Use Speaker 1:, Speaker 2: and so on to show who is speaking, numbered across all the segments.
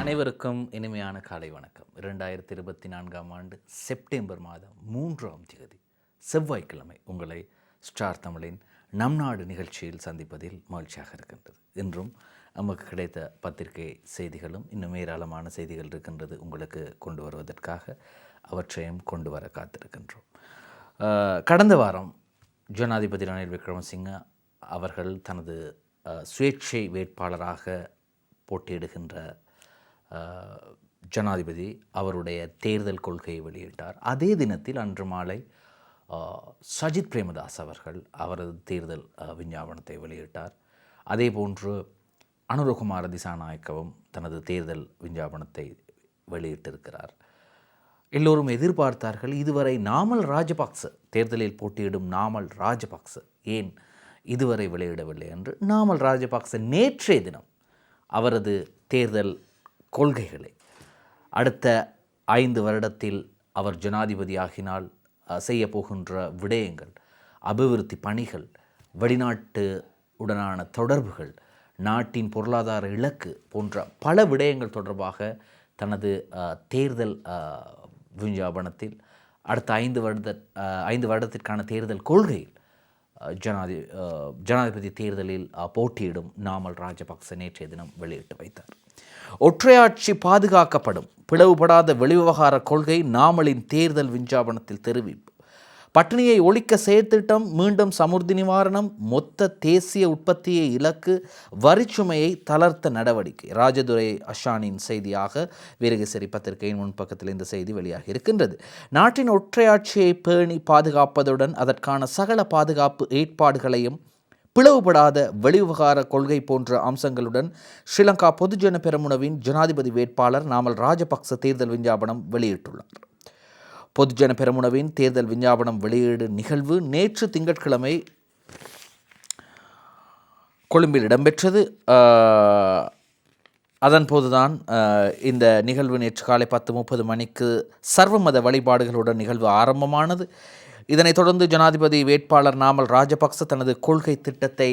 Speaker 1: அனைவருக்கும் இனிமையான காலை வணக்கம். 2024ஆம் ஆண்டு செப்டம்பர் மாதம் 3ஆம் தேதி செவ்வாய்க்கிழமை உங்களை ஸ்டார் தமிழின் நம் நாடு நிகழ்ச்சியில் சந்திப்பதில் மகிழ்ச்சியாக இருக்கின்றது. இன்றும் நமக்கு கிடைத்த பத்திரிகை செய்திகளும் இன்னும் ஏராளமான செய்திகள் இருக்கின்றது உங்களுக்கு கொண்டு வருவதற்காக. அவற்றையும் கொண்டு வர காத்திருக்கின்றோம். கடந்த வாரம் ஜனாதிபதி ரணில் விக்ரமசிங்க அவர்கள் தனது சுயேட்சை வேட்பாளராக போட்டியிடுகின்ற ஜனாதிபதி அவருடைய தேர்தல் கொள்கையை வெளியிட்டார். அதே தினத்தில் அன்று மாலை சஜித் பிரேமதாஸ் அவர்கள் அவரது தேர்தல் விஞ்ஞாபனத்தை வெளியிட்டார். அதே போன்று அனுரகுமார திசாநாயக்கவும் தனது தேர்தல் விஞ்ஞாபனத்தை வெளியிட்டிருக்கிறார். எல்லோரும் எதிர்பார்த்தார்கள், இதுவரை நாமல் ராஜபக்ச தேர்தலில் போட்டியிடும் நாமல் ராஜபக்ச ஏன் இதுவரை வெளியிடவில்லை என்று. நாமல் ராஜபக்ச நேற்றைய தினம் அவரது தேர்தல் கொள்கைகளை அடுத்த 5 வருடத்தில் அவர் ஜனாதிபதியாகினால் செய்ய போகின்ற விடயங்கள், அபிவிருத்தி பணிகள், வெளிநாட்டு உடனான தொடர்புகள், நாட்டின் பொருளாதார இலக்கு போன்ற பல விடயங்கள் தொடர்பாக தனது தேர்தல் விஞ்ஞாபனத்தில் அடுத்த 5 வருடத்திற்கான தேர்தல் கொள்கையில் ஜனாதிபதி தேர்தலில் போட்டியிடும் நாமல் ராஜபக்ச நேற்றைய தினம் வெளியிட்டு வைத்தார். ஒற்றையாட்சி பாதுகாக்கப்படும், பிளவுபடாத வெளிவிவகார கொள்கை நாமலின் தேர்தல் விஞ்ஞாபனத்தில் தெரிவிப்பு. பட்டினியை ஒழிக்க செயற்திட்டம், மீண்டும் சமுர்த்தி நிவாரணம், மொத்த தேசிய உற்பத்தியை இலக்கு, வரிச்சுமையை தளர்த்த நடவடிக்கை. ராஜதுரை அஷானின் செய்தியாக வீரகேசரி பத்திரிகையின் முன்பக்கத்தில் இந்த செய்தி வெளியாகி இருக்கின்றது. நாட்டின் ஒற்றையாட்சியை பேணி பாதுகாப்பதுடன் அதற்கான சகல பாதுகாப்பு ஏற்பாடுகளையும் பிளவுபடாத வெளிவிவகார கொள்கை போன்ற அம்சங்களுடன் ஸ்ரீலங்கா பொதுஜன பெரமுனவின் ஜனாதிபதி வேட்பாளர் நாமல் ராஜபக்ச தேர்தல் விஞ்ஞாபனம் வெளியிட்டுள்ளார். பொதுஜன பெரமுனவின் தேர்தல் விஞ்ஞாபனம் வெளியீடு நிகழ்வு நேற்று திங்கட்கிழமை கொழும்பில் இடம்பெற்றது. அதன்போதுதான் இந்த நிகழ்வு நேற்று காலை 10:30 மணிக்கு சர்வமத வழிபாடுகளுடன் நிகழ்வு ஆரம்பமானது. இதனைத் தொடர்ந்து ஜனாதிபதி வேட்பாளர் நாமல் ராஜபக்ச தனது கொள்கை திட்டத்தை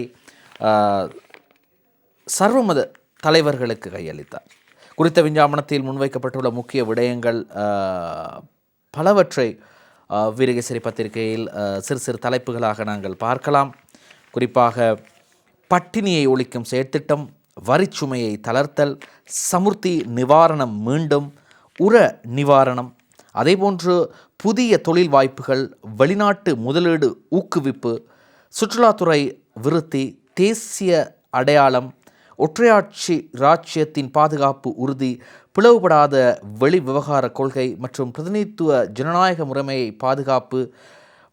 Speaker 1: சர்வமத தலைவர்களுக்கு கையளித்தார். குறித்த விஞ்ஞாபனத்தில் முன்வைக்கப்பட்டுள்ள முக்கிய விடயங்கள் பலவற்றை வீரகேசரி பத்திரிகையில் சிறு தலைப்புகளாக நாங்கள் பார்க்கலாம். குறிப்பாக பட்டினியை ஒழிக்கும் செயற்திட்டம், வரிச்சுமையை தளர்த்தல், சமுர்த்தி நிவாரணம், மீண்டும் உர நிவாரணம், அதேபோன்று புதிய தொழில் வாய்ப்புகள், வெளிநாட்டு முதலீடு ஊக்குவிப்பு, சுற்றுலாத்துறை விருத்தி, தேசிய அடையாளம், ஒற்றையாட்சி இராச்சியத்தின் பாதுகாப்பு உறுதி, பிளவுபடாத வெளி விவகார கொள்கை மற்றும் பிரதிநிதித்துவ ஜனநாயக முறைமையை பாதுகாப்பு,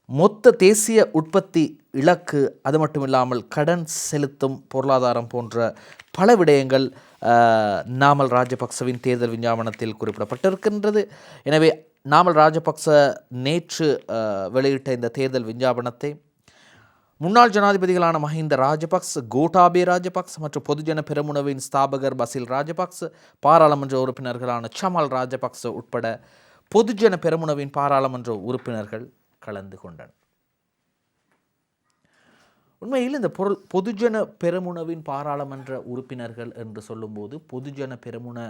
Speaker 1: மொத்த தேசிய உற்பத்தி இலக்கு, அது மட்டுமில்லாமல் கடன் செலுத்தும் பொருளாதாரம் போன்ற பல விடயங்கள் நாமல் ராஜபக்சவின் தேர்தல் விஞ்ஞாபனத்தில் குறிப்பிடப்பட்டிருக்கின்றது. எனவே நாமல் ராஜபக்ச நேற்று வெளியிட்ட இந்த தேர்தல் விஞ்ஞாபனத்தை முன்னாள் ஜனாதிபதிகளான மஹிந்த ராஜபக்ச, கோட்டாபே ராஜபக்ச மற்றும் பொதுஜன பெரமுனவின் ஸ்தாபகர் பசில் ராஜபக்ச, பாராளுமன்ற உறுப்பினர்களான சமல் ராஜபக்ச உட்பட பொதுஜன பெரமுனவின் பாராளுமன்ற உறுப்பினர்கள் கலந்து கொண்டனர். உண்மையில் இந்த பொதுஜன பெரமுனவின் பாராளுமன்ற உறுப்பினர்கள் என்று சொல்லும்போது பொதுஜன பெரமுன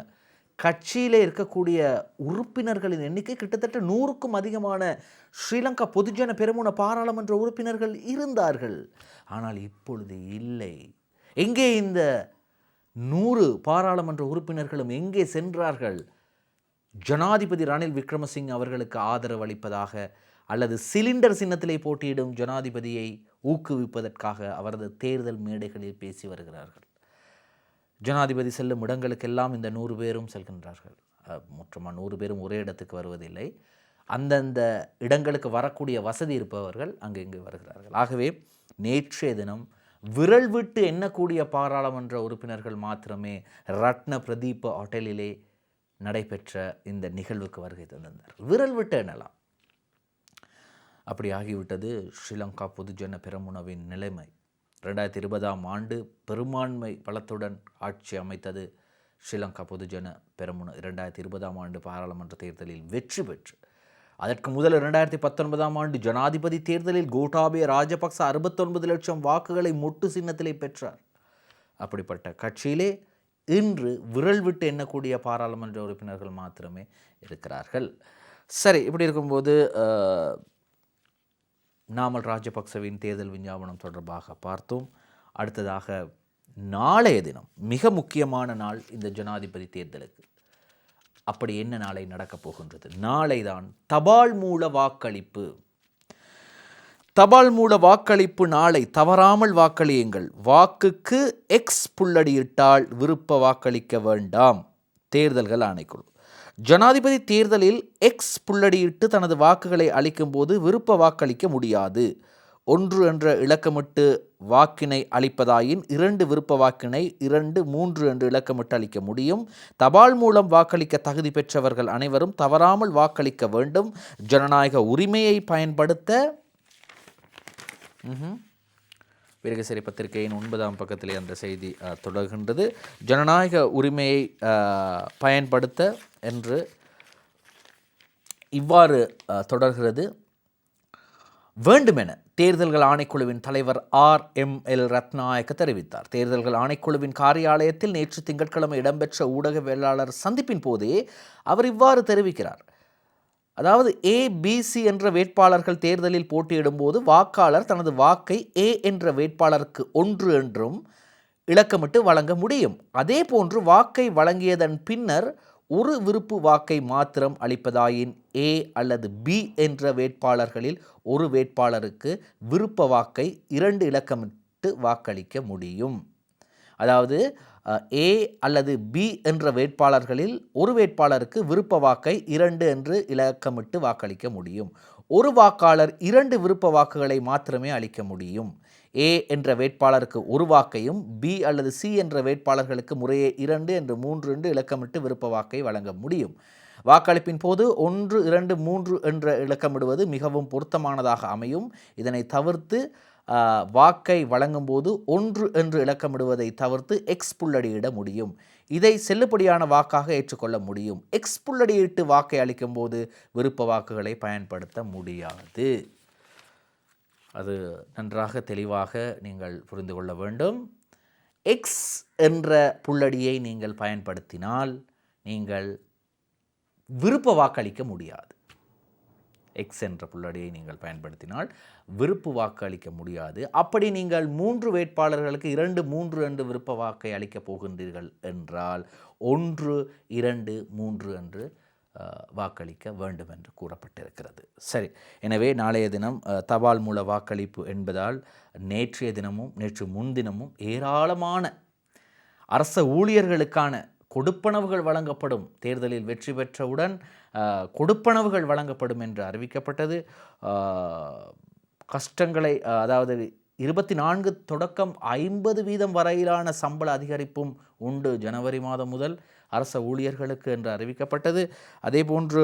Speaker 1: கட்சியிலே இருக்கக்கூடிய உறுப்பினர்களின் எண்ணிக்கை கிட்டத்தட்ட 100க்கும் அதிகமான ஸ்ரீலங்கா பொதுஜன பெரமுன பாராளுமன்ற உறுப்பினர்கள் இருந்தார்கள். ஆனால் இப்பொழுது இல்லை. எங்கே இந்த 100 பாராளுமன்ற உறுப்பினர்களும் எங்கே சென்றார்கள்? ஜனாதிபதி ரணில் விக்ரமசிங்க அவர்களுக்கு ஆதரவு அளிப்பதாக அல்லது சிலிண்டர் சின்னத்திலே போட்டியிடும் ஜனாதிபதியை ஊக்குவிப்பதற்காக அவரது தேர்தல் மேடைகளில் பேசி வருகிறார்கள். ஜனாதிபதி செல்லும் இடங்களுக்கெல்லாம் இந்த 100 பேரும் செல்கின்றார்கள். மொத்தமாக 100 பேரும் ஒரே இடத்துக்கு வருவதில்லை. அந்தந்த இடங்களுக்கு வரக்கூடிய வசதி இருப்பவர்கள் அங்கெங்கு வருகிறார்கள். ஆகவே நேற்றைய தினம் விரல் விட்டு எண்ணக்கூடிய பாராளுமன்ற உறுப்பினர்கள் மாத்திரமே ரத்ன பிரதீப ஹோட்டலிலே நடைபெற்ற இந்த நிகழ்வுக்கு வருகை தந்திருந்தார். விரல் விட்டு எண்ணலாம். அப்படி ஆகிவிட்டது ஸ்ரீலங்கா பொதுஜன பெரமுனவின் நிலைமை. 2020ஆம் ஆண்டு பெரும்பான்மை பலத்துடன் ஆட்சி அமைத்தது ஸ்ரீலங்கா பொதுஜன பெரமுன. 2020ஆம் ஆண்டு பாராளுமன்ற தேர்தலில் வெற்றி பெற்று அதற்கு முதல் 2019ஆம் ஆண்டு ஜனாதிபதி தேர்தலில் கோட்டாபே ராஜபக்ச 69 லட்சம் வாக்குகளை மொட்டு சின்னத்திலே பெற்றார். அப்படிப்பட்ட கட்சியிலே இன்று விரல் விட்டு எண்ணக்கூடிய பாராளுமன்ற உறுப்பினர்கள் மாத்திரமே இருக்கிறார்கள். சரி, இப்படி இருக்கும்போது நாமல் ராஜபக்சவின் தேர்தல் விஞ்ஞாபனம் தொடர்பாக பார்த்தோம். அடுத்ததாக நாளைய தினம் மிக முக்கியமான நாள் இந்த ஜனாதிபதி தேர்தலுக்கு. அப்படி என்ன நாளை நடக்கப் போகின்றது? நாளை தான் தபால் மூல வாக்களிப்பு. தபால் மூல வாக்களிப்பு நாளை. தவறாமல் வாக்களியுங்கள். வாக்குக்கு எக்ஸ் புள்ளடியிட்டால் விருப்ப வாக்களிக்க வேண்டாம். தேர்தல்கள் ஆணைக்குழு ஜனாதிபதி தேர்தலில் எக்ஸ் புள்ளடியிட்டு தனது வாக்குகளை அளிக்கும் போது விருப்ப வாக்களிக்க முடியாது. 1 என்ற இலக்கமிட்டு வாக்கினை அளிப்பதாயின் 2 விருப்ப வாக்கினை 2, 3 என்று இலக்கமிட்டு அளிக்க முடியும். தபால் மூலம் வாக்களிக்க தகுதி பெற்றவர்கள் அனைவரும் தவறாமல் வாக்களிக்க வேண்டும். ஜனநாயக உரிமையை பயன்படுத்த வீரகேசரி பத்திரிகையின் 9ஆம் பக்கத்திலே அந்த செய்தி தொடர்கின்றது. ஜனநாயக உரிமையை பயன்படுத்த என்று இவ்வாறு தொடர்கிறது. வேண்டுமென தேர்தல்கள் ஆணைக்குழுவின் தலைவர் RML ரத்நாயக்க தெரிவித்தார். தேர்தல்கள் ஆணைக்குழுவின் காரியாலயத்தில் நேற்று திங்கட்கிழமை இடம்பெற்ற ஊடகவியலாளர் சந்திப்பின் போதே அவர் இவ்வாறு தெரிவிக்கிறார். அதாவது ABC என்ற வேட்பாளர்கள் தேர்தலில் போட்டியிடும் போது வாக்காளர் தனது வாக்கை A என்ற வேட்பாளருக்கு 1 என்றும் இலக்கமிட்டு வழங்க முடியும். அதே போன்று வாக்கை வழங்கியதன் பின்னர் ஒரு விருப்பு வாக்கை மாத்திரம் அளிப்பதாயின் A அல்லது B என்ற வேட்பாளர்களில் ஒரு வேட்பாளருக்கு விருப்ப வாக்கை 2 இலக்கமிட்டு வாக்களிக்க முடியும். அதாவது A அல்லது B என்ற வேட்பாளர்களில் ஒரு வேட்பாளருக்கு விருப்ப வாக்கை 2 என்று இலக்கமிட்டு வாக்களிக்க முடியும். ஒரு வாக்காளர் 2 விருப்ப வாக்குகளை மாத்திரமே அளிக்க முடியும். A என்ற வேட்பாளருக்கு ஒரு வாக்கையும் B அல்லது C என்ற வேட்பாளர்களுக்கு முறையே 2 என்று 3 என்று இலக்கமிட்டு விருப்ப வாக்கை வழங்க முடியும். வாக்களிப்பின் போது 1, 2, 3 என்ற இலக்கமிடுவது மிகவும் பொருத்தமானதாக அமையும். இதனை தவிர்த்து வாக்கை வழங்கும் போது 1 என்று இலக்கமிடுவதை தவிர்த்து எக்ஸ் புள்ளடியிட முடியும். இதை செல்லுபடியான வாக்காக ஏற்றுக்கொள்ள முடியும். எக்ஸ் புள்ளடியிட்டு வாக்கை அளிக்கும் போது விருப்ப வாக்குகளை பயன்படுத்த முடியாது. அது நன்றாக தெளிவாக நீங்கள் புரிந்து கொள்ள வேண்டும். எக்ஸ் என்ற புள்ளடியை நீங்கள் பயன்படுத்தினால் நீங்கள் விருப்ப வாக்களிக்க முடியாது. எக்ஸ் என்ற புள்ளடியை நீங்கள் பயன்படுத்தினால் விருப்பு வாக்கு அளிக்க முடியாது. அப்படி நீங்கள் 3 வேட்பாளர்களுக்கு 2, 3 என்று விருப்ப வாக்கை அளிக்கப் போகின்றீர்கள் என்றால் 1, 2, 3 என்று வாக்களிக்க வேண்டும் என்று கூறப்பட்டிருக்கிறது. சரி, எனவே நாளைய தினம் தபால் மூல வாக்களிப்பு என்பதால் நேற்றைய தினமும் நேற்று முன்தினமும் ஏராளமான அரச ஊழியர்களுக்கான கொடுப்பனவுகள் வழங்கப்படும். தேர்தலில் வெற்றி பெற்றவுடன் கொடுப்பனவுகள் வழங்கப்படும் என்று அறிவிக்கப்பட்டது. கஷ்டங்களை அதாவது 24 தொடக்கம் 50% வரையிலான சம்பள அதிகரிப்பும் உண்டு ஜனவரி மாதம் முதல் அரச ஊழியர்களுக்கு என்று அறிவிக்கப்பட்டது. அதே போன்று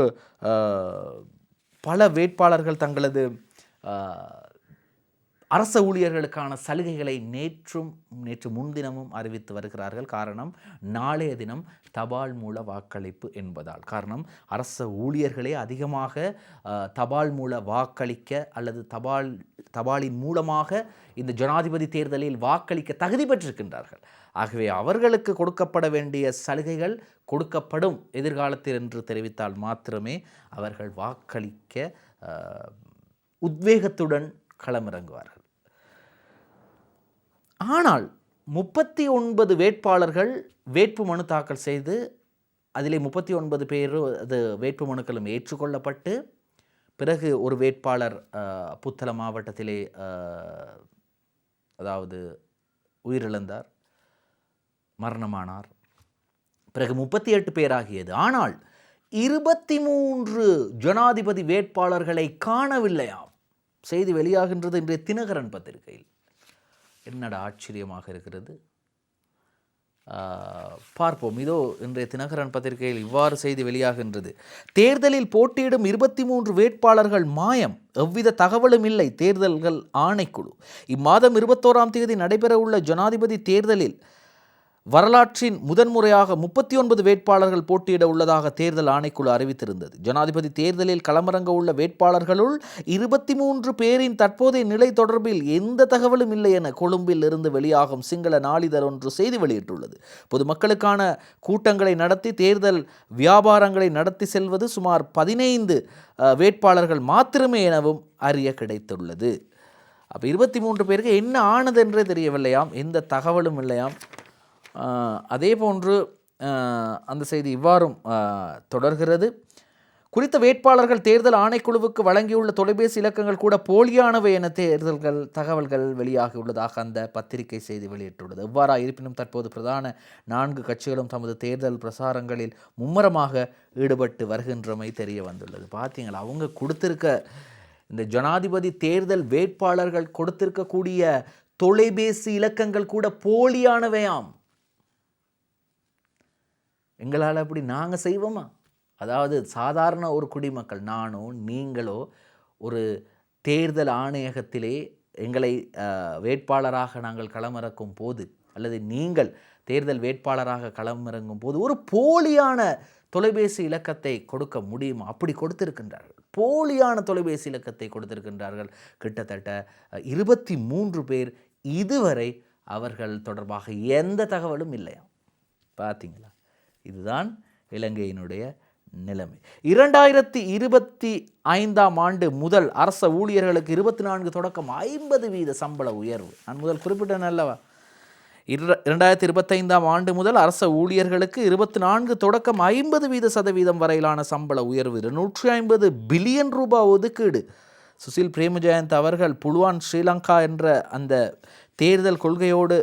Speaker 1: பல வேட்பாளர்கள் தங்களது அரச ஊழியர்களுக்கான சலுகைகளை நேற்று முன்தினமும் அறிவித்து வருகிறார்கள். காரணம் நாளைய தினம் தபால் மூல வாக்களிப்பு என்பதால். காரணம் அரச ஊழியர்களே அதிகமாக தபால் மூல வாக்களிக்க அல்லது தபாலின் மூலமாக இந்த ஜனாதிபதி தேர்தலில் வாக்களிக்க தகுதி பெற்றிருக்கின்றார்கள். ஆகவே அவர்களுக்கு கொடுக்கப்பட வேண்டிய சலுகைகள் கொடுக்கப்படும் எதிர்காலத்தில் என்று தெரிவித்தால் மாத்திரமே அவர்கள் வாக்களிக்க உத்வேகத்துடன் களமிறங்குவார்கள். ஆனால் 39 வேட்பாளர்கள் வேட்புமனு தாக்கல் செய்து அதிலே 39 பேர் அது வேட்புமனுக்களும் ஏற்றுக்கொள்ளப்பட்டு பிறகு ஒரு வேட்பாளர் புத்தள மாவட்டத்திலே அதாவது உயிரிழந்தார், மரணமானார். பிறகு 38 பேராகியது. ஆனால் 23 ஜனாதிபதி வேட்பாளர்களை காணவில்லையாம். செய்தி வெளியாகின்றது இன்றைய தினகரன் பத்திரிகையில். என்னடா ஆச்சரியமாக இருக்கிறது. பார்ப்போம். இதோ இன்றைய தினகரன் பத்திரிகையில் இவ்வாறு செய்தி வெளியாகின்றது. தேர்தலில் போட்டியிடும் 23 வேட்பாளர்கள் மாயம், எவ்வித தகவலும் இல்லை. தேர்தல்கள் ஆணைக்குழு இம்மாதம் 21ஆம் தேதி நடைபெறவுள்ள ஜனாதிபதி தேர்தலில் வரலாற்றின் முதன்முறையாக 39 வேட்பாளர்கள் போட்டியிட உள்ளதாக தேர்தல் ஆணைக்குழு அறிவித்திருந்தது. ஜனாதிபதி தேர்தலில் களமிறங்க உள்ள வேட்பாளர்களுள் 23 பேரின் தற்போதைய நிலை தொடர்பில் எந்த தகவலும் இல்லை என கொழும்பில் இருந்து வெளியாகும் சிங்கள நாளிதழ் ஒன்று செய்தி வெளியிட்டுள்ளது. பொதுமக்களுக்கான கூட்டங்களை நடத்தி தேர்தல் வியாபாரங்களை நடத்தி செல்வது சுமார் 15 வேட்பாளர்கள் மாத்திரமே எனவும் அறிய கிடைத்துள்ளது. அப்போ 23 பேருக்கு என்ன ஆனது என்றே தெரியவில்லையாம், எந்த தகவலும் இல்லையாம். அதே போன்று அந்த செய்தி இவ்வாறும் தொடர்கிறது. குறித்த வேட்பாளர்கள் தேர்தல் ஆணைக்குழுவுக்கு வழங்கியுள்ள தொலைபேசி இலக்கங்கள் கூட போலியானவை என தகவல்கள் வெளியாகியுள்ளதாக அந்த பத்திரிகை செய்தி வெளியிட்டுள்ளது. எவ்வாறாக இருப்பினும் தற்போது பிரதான 4 கட்சிகளும் தமது தேர்தல் பிரசாரங்களில் மும்முரமாக ஈடுபட்டு வருகின்றமை தெரிய வந்துள்ளது. பார்த்தீங்களா, அவங்க கொடுத்திருக்க இந்த ஜனாதிபதி தேர்தல் வேட்பாளர்கள் கொடுத்திருக்கக்கூடிய தொலைபேசி இலக்கங்கள் கூட போலியானவையாம். எங்களால் அப்படி நாங்கள் செய்வோமா? அதாவது சாதாரண ஒரு குடிமக்கள், நானோ நீங்களோ ஒரு தேர்தல் ஆணையகத்திலே எங்களை வேட்பாளராக நாங்கள் களமிறக்கும் போது, அல்லது நீங்கள் தேர்தல் வேட்பாளராக களமிறங்கும் போது ஒரு போலியான தொலைபேசி இலக்கத்தை கொடுக்க முடியுமா? அப்படி கொடுத்திருக்கின்றார்கள், போலியான தொலைபேசி இலக்கத்தை கொடுத்திருக்கின்றார்கள். கிட்டத்தட்ட 23 பேர் இதுவரை அவர்கள் தொடர்பாக எந்த தகவலும் இல்லையா? பார்த்தீங்களா, இதுதான் இலங்கையினுடைய நிலைமை. 2025ஆம் ஆண்டு முதல் அரச ஊழியர்களுக்கு 24 தொடக்கம் 50% சம்பள உயர்வு. நான் முதல் குறிப்பிட்டேன் அல்லவா, 2025ஆம் ஆண்டு முதல் அரச ஊழியர்களுக்கு 24 தொடக்கம் 50% வரையிலான சம்பள உயர்வு. 250 பில்லியன் ரூபாய் ஒதுக்கீடு. சுசில் பிரேமஜயந்த் அவர்கள் புலுவான் ஸ்ரீலங்கா என்ற அந்த தேர்தல் கொள்கையோடு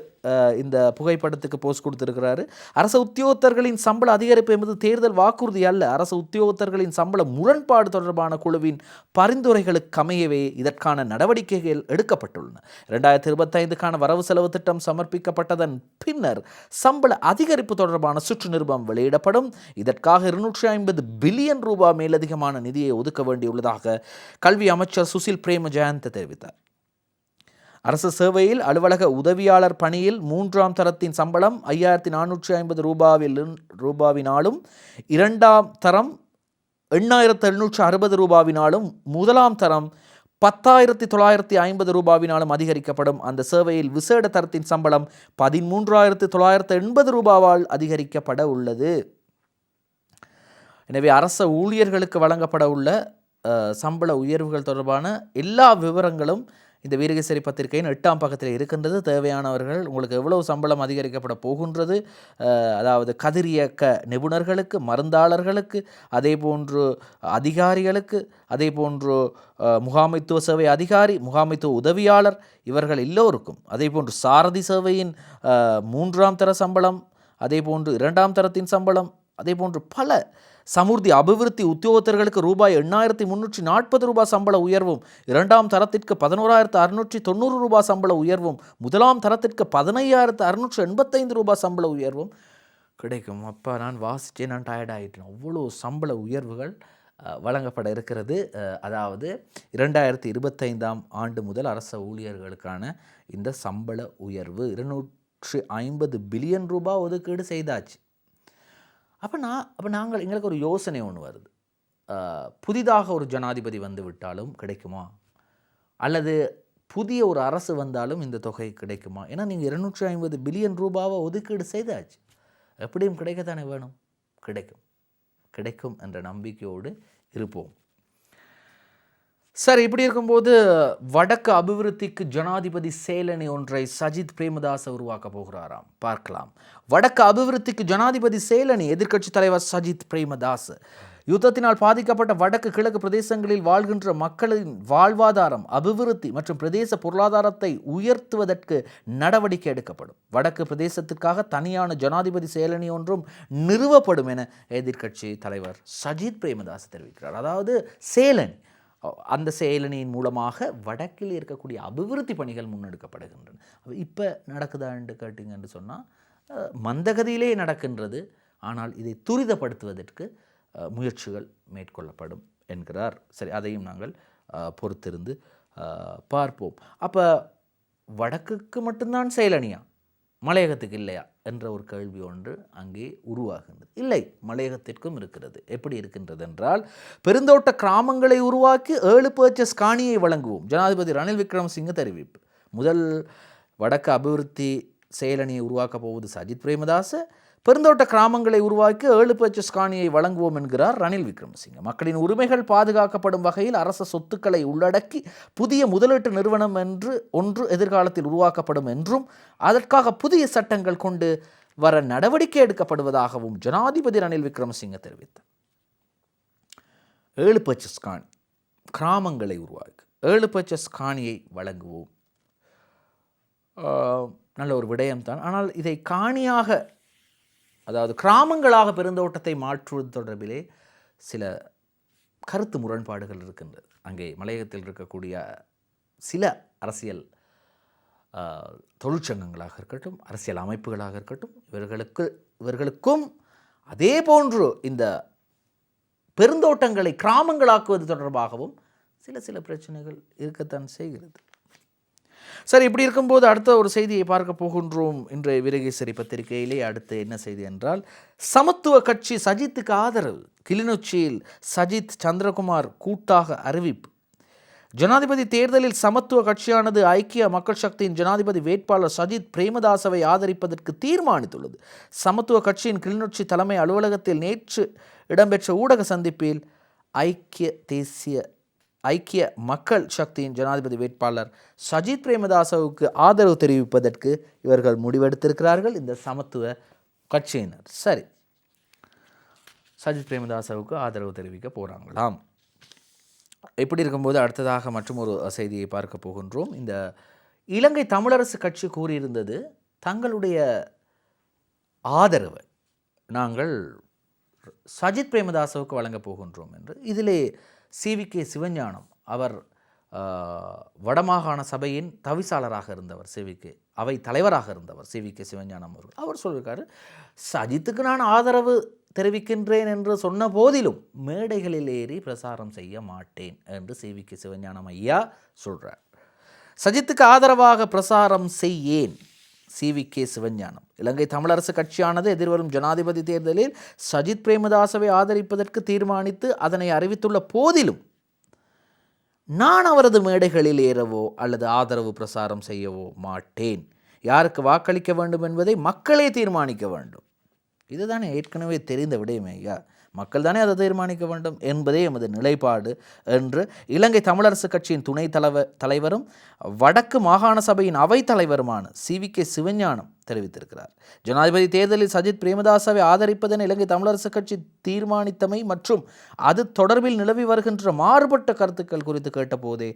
Speaker 1: இந்த புகைப்படத்துக்கு போஸ்ட் கொடுத்திருக்கிறாரு. அரசு உத்தியோகத்தர்களின் சம்பள அதிகரிப்பு என்பது தேர்தல் வாக்குறுதி அல்ல. அரசு உத்தியோகத்தர்களின் சம்பள முரண்பாடு தொடர்பான குழுவின் பரிந்துரைகளுக்கு அமையவே இதற்கான நடவடிக்கைகள் எடுக்கப்பட்டுள்ளன. 2025க்கான வரவு செலவு திட்டம் சமர்ப்பிக்கப்பட்டதன் பின்னர் சம்பள அதிகரிப்பு தொடர்பான சுற்று நிருபம் வெளியிடப்படும். இதற்காக 250 பில்லியன் ரூபாய் மேலதிகமான நிதியை ஒதுக்க வேண்டியுள்ளதாக கல்வி அமைச்சர் சுசில் பிரேமஜயந்த் தெரிவித்தார். அரசு சேவையில் அலுவலக உதவியாளர் பணியில் 3ஆம் தரத்தின் சம்பளம் 5450 ரூபாவினாலும், 2ஆம் தரம் 8760 ரூபாவினாலும், 1ஆம் தரம் 10,950 ரூபாவினாலும் அதிகரிக்கப்படும். அந்த சேவையில் விசேட தரத்தின் சம்பளம் 13,980 ரூபாவால் அதிகரிக்கப்பட உள்ளது. எனவே அரச ஊழியர்களுக்கு வழங்கப்பட உள்ள சம்பள உயர்வுகள் தொடர்பான எல்லா விவரங்களும் இந்த வீரகேசரி பத்திரிகையின் 8ஆம் பக்கத்தில் இருக்கின்றது. தேவையானவர்கள் உங்களுக்கு எவ்வளவு சம்பளம் அதிகரிக்கப்பட போகின்றது, அதாவது கதிரியக்க நிபுணர்களுக்கு, மருந்தாளர்களுக்கு, அதே போன்று அதிகாரிகளுக்கு, அதே போன்று முகாமைத்துவ சேவை அதிகாரி, முகாமைத்துவ உதவியாளர், இவர்கள் எல்லோருக்கும், அதே போன்று சாரதி சேவையின் 3ஆம் தர சம்பளம், அதே போன்று 2ஆம் தரத்தின் சம்பளம், அதே போன்று பல சமுர்த்தி அபிவிருத்தி உத்தியோகத்தர்களுக்கு ரூபாய் 8,340 ரூபாய் சம்பள உயர்வும், 2ஆம் தரத்திற்கு 11,690 ரூபாய் சம்பள உயர்வும், 1ஆம் தரத்திற்கு 15,685 ரூபாய் சம்பள உயர்வும் கிடைக்கும். அப்போ நான் வாசித்தே நான் டயர்ட் ஆகிட்டேன். அவ்வளோ சம்பள உயர்வுகள் வழங்கப்பட இருக்கிறது. அதாவது 2025ஆம் ஆண்டு முதல் அரச ஊழியர்களுக்கான இந்த சம்பள உயர்வு 250 பில்லியன் ரூபாய் ஒதுக்கீடு செய்தாச்சு. அப்போ நாங்கள் எங்களுக்கு ஒரு யோசனை ஒன்று வருது. புதிதாக ஒரு ஜனாதிபதி வந்து விட்டாலும் கிடைக்குமா, அல்லது புதிய ஒரு அரசு வந்தாலும் இந்த தொகை கிடைக்குமா? ஏன்னா நீங்கள் 250 பில்லியன் ரூபாவை ஒதுக்கீடு செய்தாச்சு, எப்படியும் கிடைக்கத்தானே வேணும். கிடைக்கும் என்ற நம்பிக்கையோடு இருப்போம். சார், இப்படி இருக்கும்போது வடக்கு அபிவிருத்திக்கு ஜனாதிபதி செயலணி ஒன்றை சஜித் பிரேமதாச உருவாக்க போகிறாராம். பார்க்கலாம். வடக்கு அபிவிருத்திக்கு ஜனாதிபதி செயலணி. எதிர்க்கட்சி தலைவர் சஜித் பிரேமதாஸ் யுத்தத்தினால் பாதிக்கப்பட்ட வடக்கு கிழக்கு பிரதேசங்களில் வாழ்கின்ற மக்களின் வாழ்வாதாரம், அபிவிருத்தி மற்றும் பிரதேச பொருளாதாரத்தை உயர்த்துவதற்கு நடவடிக்கை எடுக்கப்படும். வடக்கு பிரதேசத்திற்காக தனியான ஜனாதிபதி செயலணி ஒன்றும் நிறுவப்படும் என எதிர்க்கட்சி தலைவர் சஜித் பிரேமதாஸ் தெரிவிக்கிறார். அதாவது செயலணி, அந்த செயலணியின் மூலமாக வடக்கில் இருக்கக்கூடிய அபிவிருத்தி பணிகள் முன்னெடுக்கப்படுகின்றன. இப்போ நடக்குதான்னு கேட்டிங்கன்னு சொன்னால் மந்தகதியிலே நடக்கின்றது. ஆனால் இதை துரிதப்படுத்துவதற்கு முயற்சிகள் மேற்கொள்ளப்படும் என்கிறார். சரி, அதையும் நாங்கள் பொறுத்திருந்து பார்ப்போம். அப்போ வடக்குக்கு மட்டும்தான் செயலணியா? மலையகத்துக்கு இல்லையா என்ற ஒரு கேள்வி ஒன்று அங்கே உருவாகின்றது. இல்லை, மலையகத்திற்கும் இருக்கிறது. எப்படி இருக்கின்றது என்றால், பெருந்தோட்ட கிராமங்களை உருவாக்கி 7 பர்ச்சஸ் காணியை வழங்குவோம். ஜனாதிபதி ரணில் விக்ரமசிங்க தெரிவிப்பு. முதல் வடக்கு அபிவிருத்தி செயலணியை உருவாக்கப் போவது சஜித் பிரேமதாச. பெருந்தோட்ட கிராமங்களை உருவாக்கி 7 பர்ச்சஸ் காணியை வழங்குவோம் என்கிறார் ரணில் விக்ரமசிங்க. மக்களின் உரிமைகள் பாதுகாக்கப்படும் வகையில் அரச சொத்துக்களை உள்ளடக்கி புதிய முதலீட்டு நிறுவனம் ஒன்று எதிர்காலத்தில் உருவாக்கப்படும் என்றும் அதற்காக புதிய சட்டங்கள் கொண்டு வர நடவடிக்கை எடுக்கப்படுவதாகவும் ஜனாதிபதி ரணில் விக்ரமசிங்க தெரிவித்தார். 7 பர்ச்சஸ் காணி, கிராமங்களை உருவாக்கி 7 பர்ச்சஸ் காணியை வழங்குவோம். நல்ல ஒரு விடயம்தான். ஆனால் இதை காணியாக, அதாவது கிராமங்களாக பெருந்தோட்டத்தை மாற்றுவது தொடர்பிலே சில கருத்து முரண்பாடுகள் இருக்கின்றது. அங்கே மலையகத்தில் இருக்கக்கூடிய சில அரசியல் தொழிற்சங்கங்களாக இருக்கட்டும், அரசியல் அமைப்புகளாக இருக்கட்டும், இவர்களுக்கும் அதே போன்று இந்த பெருந்தோட்டங்களை கிராமங்களாக்குவது தொடர்பாகவும் சில பிரச்சனைகள் இருக்கத்தான் செய்கிறது. சரி, இப்படி இருக்கும்போது அடுத்த ஒரு செய்தியை பார்க்க போகின்றோம். இன்றைய வீரகேசரி பத்திரிகையிலே அடுத்து என்ன செய்தி என்றால், சமத்துவ கட்சி சஜித்துக்கு ஆதரவு. கிளிநொச்சியில் சஜித் சந்திரகுமார் கூட்டாக அறிவிப்பு. ஜனாதிபதி தேர்தலில் சமத்துவ கட்சியானது ஐக்கிய மக்கள் சக்தியின் ஜனாதிபதி வேட்பாளர் சஜித் பிரேமதாசவை ஆதரிப்பதற்கு தீர்மானித்துள்ளது. சமத்துவ கட்சியின் கிளிநொச்சி தலைமை அலுவலகத்தில் நேற்று இடம்பெற்ற ஊடக சந்திப்பில் ஐக்கிய மக்கள் சக்தியின் ஜனாதிபதி வேட்பாளர் சஜித் பிரேமதாசவுக்கு ஆதரவு தெரிவிப்பதற்கு இவர்கள் முடிவெடுத்திருக்கிறார்கள், இந்த சமத்துவ கட்சியினர். சரி, சஜித் பிரேமதாசவுக்கு ஆதரவு தெரிவிக்க போகிறாங்களாம். இப்படி இருக்கும்போது அடுத்ததாக மற்றும் ஒரு செய்தியை பார்க்க போகின்றோம். இந்த இலங்கை தமிழரசு கட்சி கூறியிருந்தது, தங்களுடைய ஆதரவை நாங்கள் சஜித் பிரேமதாசவுக்கு வழங்கப் போகின்றோம் என்று. இதிலே CVK சிவஞானம், அவர் வடமாகாண சபையின் தவிசாளராக இருந்தவர், அவை தலைவராக இருந்தவர் CVK சிவஞானம் அவர்கள். அவர் சொல்லியிருக்காரு, சஜித்துக்கு நான் ஆதரவு தெரிவிக்கின்றேன் என்று சொன்ன போதிலும் மேடைகளில் ஏறி பிரசாரம் செய்ய மாட்டேன் என்று CVK சிவஞானம் ஐயா சொல்கிறார். சஜித்துக்கு ஆதரவாக பிரசாரம் செய்யேன். CVK சிவஞானம். இலங்கை தமிழரசு கட்சியானது எதிர்வரும் ஜனாதிபதி தேர்தலில் சஜித் பிரேமதாசவை ஆதரிப்பதற்கு தீர்மானித்து அதனை அறிவித்துள்ள போதிலும் நான் அவரது மேடைகளில் ஏறவோ அல்லது ஆதரவு பிரசாரம் செய்யவோ மாட்டேன். யாருக்கு வாக்களிக்க வேண்டும் என்பதை மக்களே தீர்மானிக்க வேண்டும். இதுதானே ஏற்கனவே தெரிந்த விடயமே ஐயா. மக்கள் தானே அதை தீர்மானிக்க வேண்டும் என்பதே எமது நிலைப்பாடு என்று இலங்கை தமிழரசு கட்சியின் துணை தலைவரும் வடக்கு மாகாண சபையின் அவை தலைவருமான CVK சிவஞானம் தெரிவித்திருக்கிறார். ஜனாதிபதி தேர்தலில் சஜித் பிரேமதாசவை ஆதரிப்பதென இலங்கை தமிழரசு கட்சி தீர்மானித்தமை மற்றும் அது தொடர்பில் நிலவி வருகின்ற மாறுபட்ட கருத்துக்கள் குறித்து கேட்டபோதே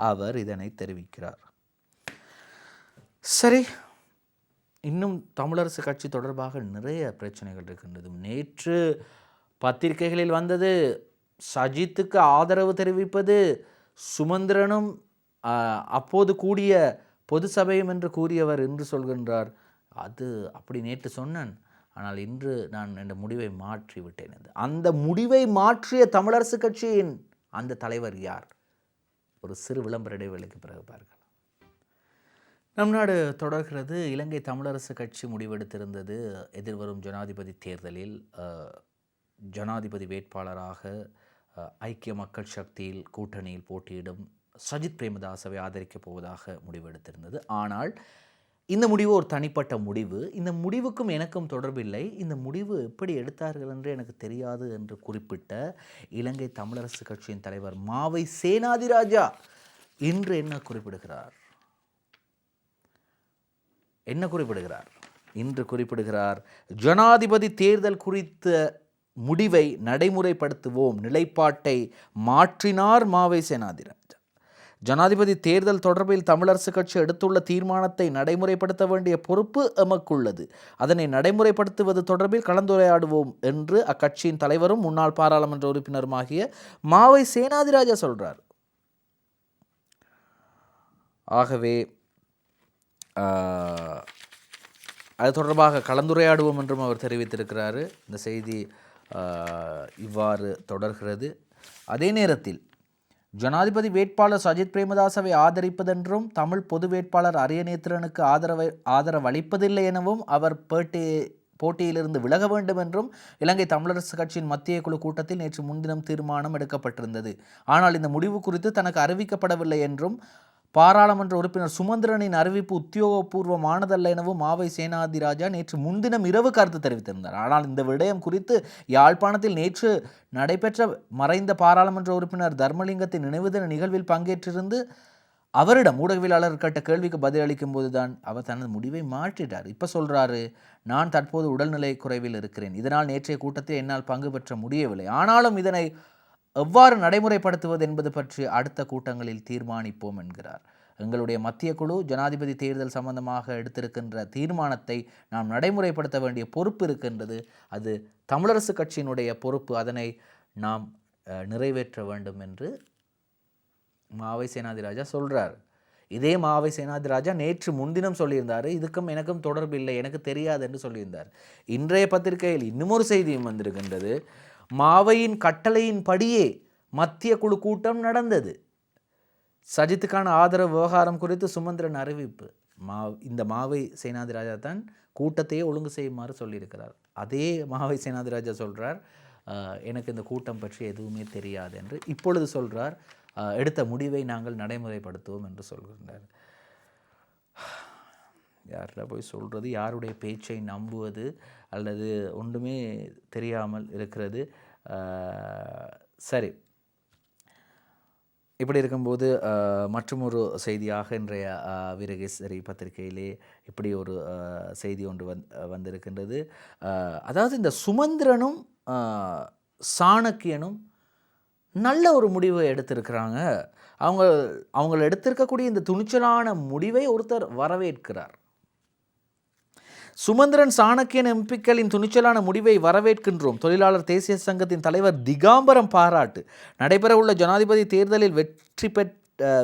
Speaker 1: அவர் இதனை தெரிவிக்கிறார். சரி, இன்னும் தமிழரசு கட்சி தொடர்பாக நிறைய பிரச்சனைகள் இருக்கின்றது. நேற்று பத்திரிகைகளில் வந்தது, சஜித்துக்கு ஆதரவு தெரிவிப்பது சுமந்திரனும் அப்போது கூடிய பொது சபையும் என்று கூறியவர் என்று சொல்கின்றார். அது அப்படி நேற்று சொன்னேன், ஆனால் இன்று நான் இந்த முடிவை மாற்றிவிட்டேன். அந்த முடிவை மாற்றிய தமிழரசு கட்சியின் அந்த தலைவர் யார்? ஒரு சிறு விளம்பர இடைவேளைக்கு பிறகு பார்க்கலாம். நம் நாடு தொடர்கிறது. இலங்கை தமிழரசு கட்சி முடிவெடுத்திருந்தது, எதிர்வரும் ஜனாதிபதி தேர்தலில் ஜனாதிபதி வேட்பாளராக ஐக்கிய மக்கள் சக்தியில் கூட்டணியில் போட்டியிடும் சஜித் பிரேமதாசவை ஆதரிக்கப் போவதாக முடிவெடுத்திருந்தது. ஆனால் இந்த முடிவு ஒரு தனிப்பட்ட முடிவு. இந்த முடிவுக்கும் எனக்கும் தொடர்பில்லை. இந்த முடிவு எப்படி எடுத்தார்கள் என்று எனக்கு தெரியாது என்று குறிப்பிட்ட இலங்கை தமிழரசு கட்சியின் தலைவர் மாவை சேனாதிராஜா இன்று என்ன குறிப்பிடுகிறார்? இன்று குறிப்பிடுகிறார், ஜனாதிபதி தேர்தல் குறித்த முடிவை நடைமுறைப்படுத்துவோம், நிலைப்பாட்டை மாற்றினார் மாவை சேனாதிராஜா. ஜனாதிபதி தேர்தல் தொடர்பில் தமிழரசு கட்சி எடுத்துள்ள தீர்மானத்தை நடைமுறைப்படுத்த வேண்டிய பொறுப்பு எமக்குள்ளது. அதனை நடைமுறைப்படுத்துவது தொடர்பில் கலந்துரையாடுவோம் என்று அக்கட்சியின் தலைவரும் முன்னாள் பாராளுமன்ற உறுப்பினருமாகிய மாவை சேனாதிராஜா சொல்றார். ஆகவே அது தொடர்பாக கலந்துரையாடுவோம் என்றும் அவர் தெரிவித்திருக்கிறார். இந்த செய்தி இவ்வாறு தொடர்கிறது. அதே நேரத்தில் ஜனாதிபதி வேட்பாளர் சஜித் பிரேமதாசவை ஆதரிப்பதென்றும் தமிழ் பொது வேட்பாளர் அரியநேத்திரனுக்கு ஆதரவளிப்பதில்லை எனவும் அவர் போட்டியிலிருந்து விலக வேண்டும் என்றும் இலங்கை தமிழரசு கட்சியின் மத்திய குழு கூட்டத்தில் நேற்று முன்தினம் தீர்மானம் எடுக்கப்பட்டிருந்தது. ஆனால் இந்த முடிவு குறித்து தனக்கு அறிவிக்கப்படவில்லை என்றும் பாராளுமன்ற உறுப்பினர் சுமந்திரனின் அறிவிப்பு உத்தியோகபூர்வமானதல்ல எனவும் மாவை சேனாதிராஜா நேற்று முன்தினம் இரவு கருத்து தெரிவித்திருந்தார். ஆனால் இந்த விடயம் குறித்து யாழ்ப்பாணத்தில் நேற்று நடைபெற்ற மறைந்த பாராளுமன்ற உறுப்பினர் தர்மலிங்கத்தின் நினைவுதின நிகழ்வில் பங்கேற்றிருந்து அவரிடம் ஊடகவியலாளர் கேட்ட கேள்விக்கு பதிலளிக்கும் போதுதான் அவர் தனது முடிவை மாற்றிட்டார். இப்போ சொல்கிறாரு, நான் தற்போது உடல்நிலை குறைவில் இருக்கிறேன், இதனால் நேற்றைய கூட்டத்தில் என்னால் பங்கு பெற்ற முடியவில்லை, ஆனாலும் இதனை எவ்வாறு நடைமுறைப்படுத்துவது என்பது பற்றி அடுத்த கூட்டங்களில் தீர்மானிப்போம் என்கிறார். எங்களுடைய மத்திய குழு ஜனாதிபதி தேர்தல் சம்பந்தமாக எடுத்திருக்கின்ற தீர்மானத்தை நாம் நடைமுறைப்படுத்த வேண்டிய பொறுப்பு இருக்கின்றது. அது தமிழரசு கட்சியினுடைய பொறுப்பு, அதனை நாம் நிறைவேற்ற வேண்டும் என்று மாவை சேனாதிராஜா சொல்கிறார். இதே மாவை சேனாதிராஜா நேற்று முன்தினம் சொல்லியிருந்தார், இதுக்கும் எனக்கும் தொடர்பு இல்லை, எனக்கு தெரியாது என்று சொல்லியிருந்தார். இன்றைய பத்திரிகையில் இன்னும் ஒரு செய்தியும் வந்திருக்கின்றது. மாவையின் கட்டளையின் படியே மத்திய குழு கூட்டம் நடந்தது. சஜித்துக்கான ஆதரவு விவகாரம் குறித்து சுமந்திரன் அறிவிப்பு. இந்த மாவை சேனாதிராஜா தான் கூட்டத்தையே ஒழுங்கு செய்யுமாறு சொல்லியிருக்கிறார். அதே மாவை சேனாதிராஜா சொல்கிறார், எனக்கு இந்த கூட்டம் பற்றி எதுவுமே தெரியாது என்று. இப்பொழுது சொல்கிறார், எடுத்த முடிவை நாங்கள் நடைமுறைப்படுத்துவோம் என்று சொல்கின்றார். யார்கிட்ட போய் சொல்கிறது, யாருடைய பேச்சை நம்புவது அல்லது ஒன்றுமே தெரியாமல் இருக்கிறது. சரி, இப்படி இருக்கும்போது மற்றொரு செய்தியாக இன்றைய வீரகேசரி பத்திரிகையிலே இப்படி ஒரு செய்தி ஒன்று வந்திருக்கின்றது. அதாவது இந்த சுமந்திரனும் சாணக்கியனும் நல்ல ஒரு முடிவை எடுத்திருக்கிறாங்க. அவங்க எடுத்திருக்கக்கூடிய இந்த துணிச்சலான முடிவை ஒருத்தர் வரவேற்கிறார். சுமந்திரன் சாணக்கியன் எம்பிக்களின் துணிச்சலான முடிவை வரவேற்கின்றோம். தொழிலாளர் தேசிய சங்கத்தின் தலைவர் திகாம்பரம் பாராட்டு. நடைபெறவுள்ள ஜனாதிபதி தேர்தலில்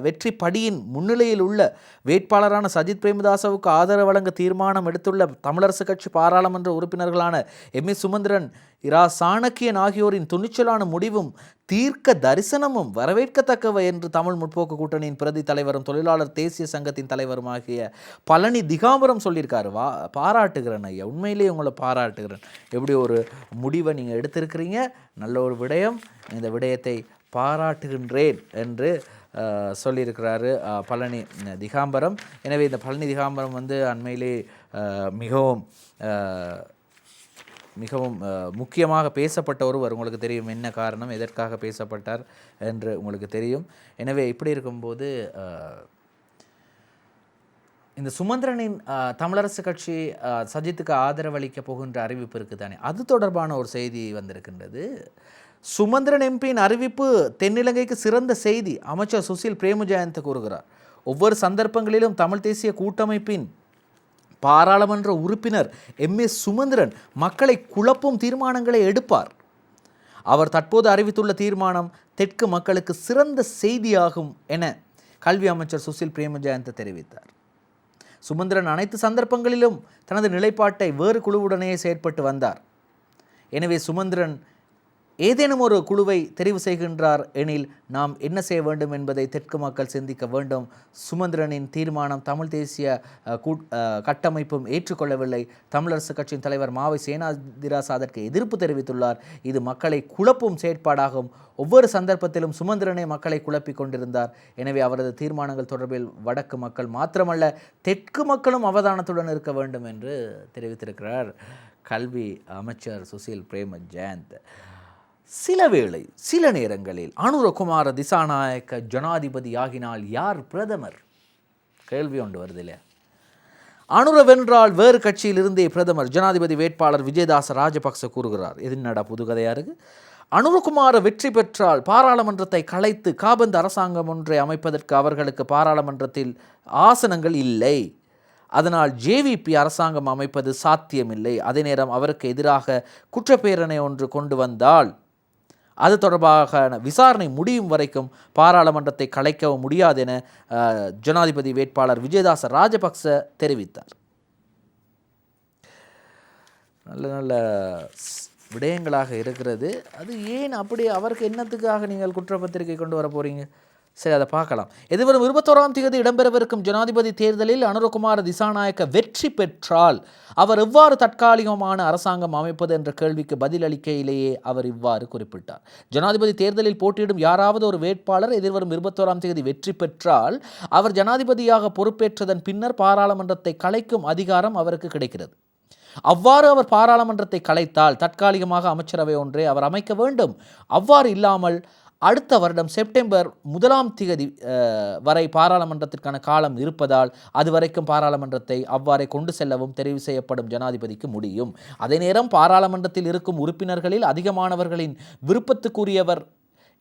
Speaker 1: வெற்றி படியின் முன்னிலையில் உள்ள வேட்பாளரான சஜித் பிரேமதாசவுக்கு ஆதரவு வழங்க தீர்மானம் எடுத்துள்ள தமிழரசு கட்சி பாராளுமன்ற உறுப்பினர்களான எம்.எஸ். சுமந்திரன், இரா சாணக்கியன் ஆகியோரின் துணிச்சலான முடிவும் தீர்க்க தரிசனமும் வரவேற்கத்தக்கவை என்று தமிழ் முற்போக்கு கூட்டணியின் பிரதி தலைவரும் தொழிலாளர் தேசிய சங்கத்தின் தலைவருமாகிய பழனி திகாம்பரம் சொல்லியிருக்காரு. பாராட்டுகிறேன் ஐயா, உண்மையிலேயே உங்களை பாராட்டுகிறேன். எப்படி ஒரு முடிவை நீங்கள் எடுத்திருக்கிறீங்க, நல்ல ஒரு விடயம், இந்த விடயத்தை பாராட்டுகின்றேன் என்று சொல்லியிருக்கிறாரு பழனி திகாம்பரம். எனவே இந்த பழனி திகாம்பரம் அண்மையிலே மிகவும் முக்கியமாக பேசப்பட்ட ஒருவர். உங்களுக்கு தெரியும் என்ன காரணம், எதற்காக பேசப்பட்டார் என்று உங்களுக்கு தெரியும். எனவே இப்படி இருக்கும்போது இந்த சுமந்திரனின் தமிழரசு கட்சி சஜித்துக்கு ஆதரவளிக்க போகின்ற அறிவிப்பு இருக்குது தானே, அது தொடர்பான ஒரு செய்தி வந்திருக்கின்றது. சுமந்திரன் எம்பியின் அறிவிப்பு தென்னிலங்கைக்கு சிறந்த செய்தி, அமைச்சர் சுசில் பிரேமஜயந்த் கூறுகிறார். ஒவ்வொரு சந்தர்ப்பங்களிலும் தமிழ் தேசிய கூட்டமைப்பின் பாராளுமன்ற உறுப்பினர் எம்.எஸ். சுமந்திரன் மக்களை குழப்பும் தீர்மானங்களை எடுப்பார். அவர் தற்போது அறிவித்துள்ள தீர்மானம் தெற்கு மக்களுக்கு சிறந்த செய்தியாகும் என கல்வி அமைச்சர் சுசில் பிரேமஜயந்த் தெரிவித்தார். சுமந்திரன் அனைத்து சந்தர்ப்பங்களிலும் தனது நிலைப்பாட்டை வேறு குழுவுடனே செயற்பட்டு வந்தார். எனவே சுமந்திரன் ஏதேனும் ஒரு குழுவை தெரிவு செய்கின்றார் எனில் நாம் என்ன செய்ய வேண்டும் என்பதை தெற்கு மக்கள் சிந்திக்க வேண்டும். சுமந்திரனின் தீர்மானம் தமிழ் தேசிய கட்டமைப்பும் ஏற்றுக்கொள்ளவில்லை. தமிழரசு கட்சியின் தலைவர் மாவை சேனாதிராசா அதற்கு எதிர்ப்பு தெரிவித்துள்ளார். இது மக்களை குழப்பும் செயற்பாடாகும். ஒவ்வொரு சந்தர்ப்பத்திலும் சுமந்திரனே மக்களை குழப்பிக் கொண்டிருந்தார். எனவே அவரது தீர்மானங்கள் தொடர்பில் வடக்கு மக்கள் மாத்திரமல்ல தெற்கு மக்களும் அவதானத்துடன் இருக்க வேண்டும் என்று தெரிவித்திருக்கிறார் கல்வி அமைச்சர் சுசில் பிரேமஜயந்த். சில நேரங்களில் அனுரகுமார திசாநாயக்க ஜனாதிபதி ஆகினால் யார் பிரதமர்? கேள்வி ஒன்று வருது இல்லையா? அனுரவென்றால் வேறு கட்சியிலிருந்தே பிரதமர். ஜனாதிபதி வேட்பாளர் விஜயதாச ராஜபக்ச கூறுகிறார். இது என்னடா புதுகதையா இருக்கு? அனுரகுமார வெற்றி பெற்றால் பாராளுமன்றத்தை கலைத்து காபந்து அரசாங்கம் ஒன்றை அமைப்பதற்கு அவர்களுக்கு பாராளுமன்றத்தில் ஆசனங்கள் இல்லை. அதனால் ஜேவிபி அரசாங்கம் அமைப்பது சாத்தியமில்லை. அதே நேரம் அவருக்கு எதிராக குற்றப்பேரணை ஒன்று கொண்டு வந்தால் அது தொடர்பாக விசாரணை முடியும் வரைக்கும் பாராளுமன்றத்தை கலைக்கவும் முடியாது என ஜனாதிபதி வேட்பாளர் விஜயதாச ராஜபக்ச தெரிவித்தார். நல்ல விடயங்களாக இருக்கிறது. அது ஏன் அப்படி அவருக்கு என்னத்துக்காக நீங்கள் குற்றப்பத்திரிகை கொண்டு வர போகிறீங்க? சரி, அதை பார்க்கலாம். எதிர்வரும் 21ஆம் தேதி இடம்பெறவிருக்கும் ஜனாதிபதி தேர்தலில் அனுரகுமார திசாநாயக்க வெற்றி பெற்றால் அவர் எவ்வாறு தற்காலிகமான அரசாங்கம் அமைப்பது என்ற கேள்விக்கு பதிலளிக்கையிலேயே அவர் இவ்வாறு குறிப்பிட்டார். ஜனாதிபதி தேர்தலில் போட்டியிடும் யாராவது ஒரு வேட்பாளர் எதிர்வரும் 21ஆம் தேதி வெற்றி பெற்றால் அவர் ஜனாதிபதியாக பொறுப்பேற்றதன் பின்னர் பாராளுமன்றத்தை கலைக்கும் அதிகாரம் அவருக்கு கிடைக்கிறது. அவ்வாறு அவர் பாராளுமன்றத்தை கலைத்தால் தற்காலிகமாக அமைச்சரவை ஒன்றை அவர் அமைக்க வேண்டும். அவ்வாறு இல்லாமல் அடுத்த வருடம் செப்டம்பர் 1ஆம் தேதி வரை பாராளுமன்றத்திற்கான காலம் இருப்பதால் அதுவரைக்கும் பாராளுமன்றத்தை அவ்வாறே கொண்டு செல்லவும் தெரிவு செய்யப்படும் ஜனாதிபதிக்கு முடியும். அதே நேரம் பாராளுமன்றத்தில் இருக்கும் உறுப்பினர்களில் அதிகமானவர்களின் விருப்பத்துக்குரியவர்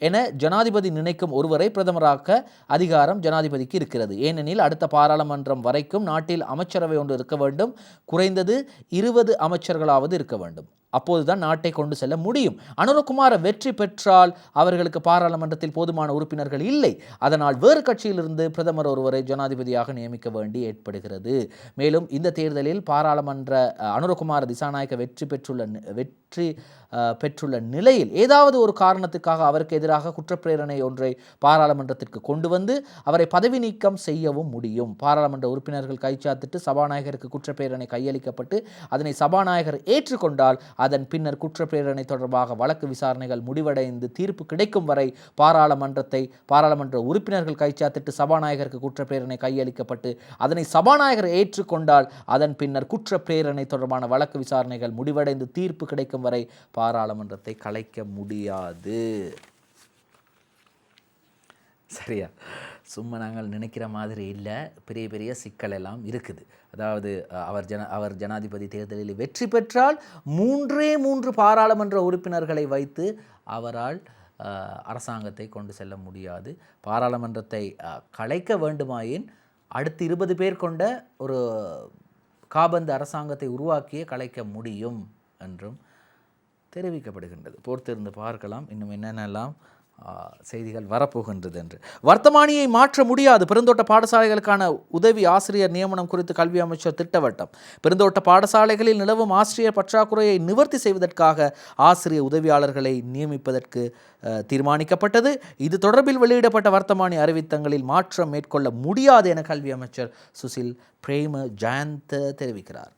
Speaker 1: என ஜனாதிபதி நினைக்கும் ஒருவரை பிரதமராக்க அதிகாரம் ஜனாதிபதிக்கு இருக்கிறது. ஏனெனில் அடுத்த பாராளுமன்றம் வரைக்கும் நாட்டில் அமைச்சரவை ஒன்று இருக்க வேண்டும். குறைந்தது 20 அமைச்சர்களாவது இருக்க வேண்டும். அப்போதுதான் நாட்டை கொண்டு செல்ல முடியும். அனுரகுமார வெற்றி பெற்றால் அவர்களுக்கு பாராளுமன்றத்தில் போதுமான உறுப்பினர்கள் இல்லை. அதனால் வேறு கட்சியிலிருந்து பிரதமர் ஒருவரை ஜனாதிபதியாக நியமிக்க வேண்டி ஏற்படுகிறது. மேலும் இந்த தேர்தலில் பாராளுமன்ற அனுரகுமார திசாநாயக்க வெற்றி பெற்றுள்ள நிலையில் ஏதாவது ஒரு காரணத்துக்காக அவருக்கு எதிராக குற்றப்பிரேரணை ஒன்றை பாராளுமன்றத்திற்கு கொண்டு வந்து அவரை பதவி நீக்கம் செய்யவும் முடியும். பாராளுமன்ற உறுப்பினர்கள் கைச்சாத்திட்டு சபாநாயகருக்கு குற்றப்பிரேரணை கையளிக்கப்பட்டு அதனை சபாநாயகர் ஏற்றுக்கொண்டால் அதன் பின்னர் குற்றப்பிரேரணை தொடர்பாக வழக்கு விசாரணைகள் முடிவடைந்து தீர்ப்பு கிடைக்கும் வரை பாராளுமன்ற உறுப்பினர்கள் கைச்சாத்திட்டு சபாநாயகருக்கு குற்றப்பிரேரணை கையளிக்கப்பட்டு அதனை சபாநாயகர் ஏற்றுக்கொண்டால் அதன் பின்னர் குற்றப்பிரேரணை தொடர்பான வழக்கு விசாரணைகள் முடிவடைந்து தீர்ப்பு கிடைக்கும் வரை பாராளுமன்றத்தை கலைக்க முடியாது. சரியா? சும்மா நாங்கள் நினைக்கிற மாதிரி இல்லை, பெரிய பெரிய சிக்கல் எல்லாம் இருக்குது. அதாவது அவர் ஜனாதிபதி தேர்தலில் வெற்றி பெற்றால் 3 பாராளுமன்ற உறுப்பினர்களை வைத்து அவரால் அரசாங்கத்தை கொண்டு செல்ல முடியாது. பாராளுமன்றத்தை கலைக்க வேண்டுமாயின் அடுத்து 20 பேர் கொண்ட ஒரு காபந்து அரசாங்கத்தை உருவாக்கியே கலைக்க முடியும் என்றும் தெரிவிக்கப்படுகின்றது. பொறுத்திருந்து பார்க்கலாம் இன்னும் என்னென்னலாம் செய்திகள் வரப்போகின்றது என்று. வர்த்தமானியை மாற்ற முடியாது. பெருந்தோட்ட பாடசாலைகளுக்கான உதவி ஆசிரியர் நியமனம் குறித்து கல்வி அமைச்சர் திட்டவட்டம். பெருந்தோட்ட பாடசாலைகளில் நிலவும் ஆசிரியர் பற்றாக்குறையை நிவர்த்தி செய்வதற்காக ஆசிரியர் உதவியாளர்களை நியமிப்பதற்கு தீர்மானிக்கப்பட்டது. இது தொடர்பில் வெளியிடப்பட்ட வர்த்தமானி அறிவித்தங்களில் மாற்றம் மேற்கொள்ள முடியாது என கல்வி அமைச்சர் சுசில் பிரேம ஜயந்த தெரிவிக்கிறார்.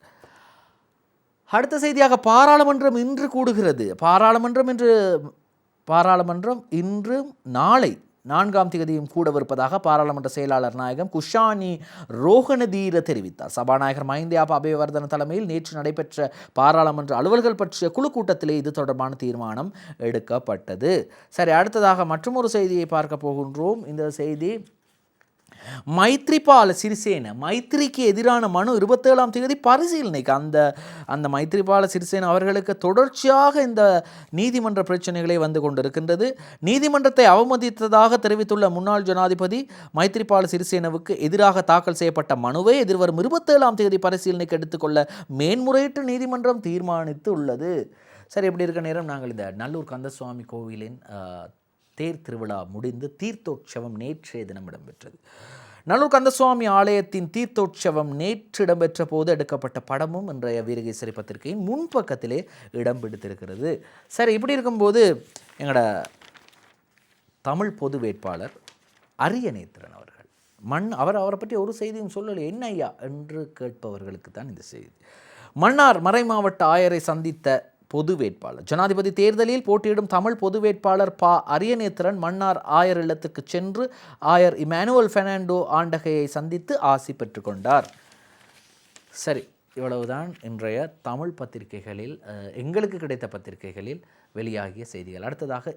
Speaker 1: அடுத்த செய்தியாக பாராளுமன்றம் இன்று கூடுகிறது. பாராளுமன்றம் இன்று நாளை 4ஆம் தேதியும் கூடவிருப்பதாக பாராளுமன்ற செயலாளர் நாயகம் குஷானி ரோஹணதீர தெரிவித்தார். சபாநாயகர் மஹிந்தயாப அபேவர்தன தலைமையில் நேற்று நடைபெற்ற பாராளுமன்ற அலுவல்கள் பற்றிய குழு கூட்டத்திலே இது தொடர்பான தீர்மானம் எடுக்கப்பட்டது. சரி, அடுத்ததாக மற்றொரு செய்தியை பார்க்க போகின்றோம். இந்த செய்தி மைத்ரிபால சிறிசேன மைத்ரிக்கு எதிரான மனு 27ஆம் தேதி பரிசீலனைக்கு அந்த மைத்ரிபால சிறிசேன அவர்களுக்கு தொடர்ச்சியாக இந்த நீதிமன்ற பிரச்சனைகளே வந்து கொண்டிருக்கின்றது. நீதிமன்றத்தை அவமதித்ததாக தெரிவித்துள்ள முன்னாள் ஜனாதிபதி மைத்ரிபால சிறிசேனவுக்கு எதிராக தாக்கல் செய்யப்பட்ட மனுவை எதிர்வரும் 27ஆம் தேதி பரிசீலனைக்கு எடுத்துக்கொள்ள மேன்முறையீட்டு நீதிமன்றம் தீர்மானித்து உள்ளது. சரி, எப்படி இருக்க நேரம் நாங்கள் இந்த நல்லூர் கந்தசுவாமி கோவிலின் தேர் திருவிழா முடிந்து தீர்த்தோற்சவம் நேற்றைய தினம் இடம்பெற்றது. நல்லூர் கந்தசுவாமி ஆலயத்தின் தீர்த்தோற்சவம் நேற்று இடம்பெற்ற போது எடுக்கப்பட்ட படமும் இன்றைய வீரகேசரி பத்திரிகையின் முன்பக்கத்திலே இடம் பிடித்திருக்கிறது. சரி, இப்படி இருக்கும்போது எங்களோட தமிழ் பொது வேட்பாளர் அரியநேத்திரன் அவர்கள் அவரை பற்றி ஒரு செய்தியும் சொல்லலை. என்ன ஐயா என்று கேட்பவர்களுக்கு தான் இந்த செய்தி. மன்னார் மறைமாவட்ட ஆயரை சந்தித்த பொது வேட்பாளர். ஜனாதிபதி தேர்தலில் போட்டியிடும் தமிழ் பொது வேட்பாளர் அரியநேத்திரன் மன்னார் ஆயர் இல்லத்துக்கு சென்று ஆயர் இமானுவல் பெர்னாண்டோ ஆண்டகையை சந்தித்து ஆசி பெற்றுக்கொண்டார். சரி, இவ்வளவுதான் இன்றைய தமிழ் பத்திரிகைகளில் எங்களுக்கு கிடைத்த பத்திரிகைகளில் வெளியாகிய செய்திகள். அடுத்ததாக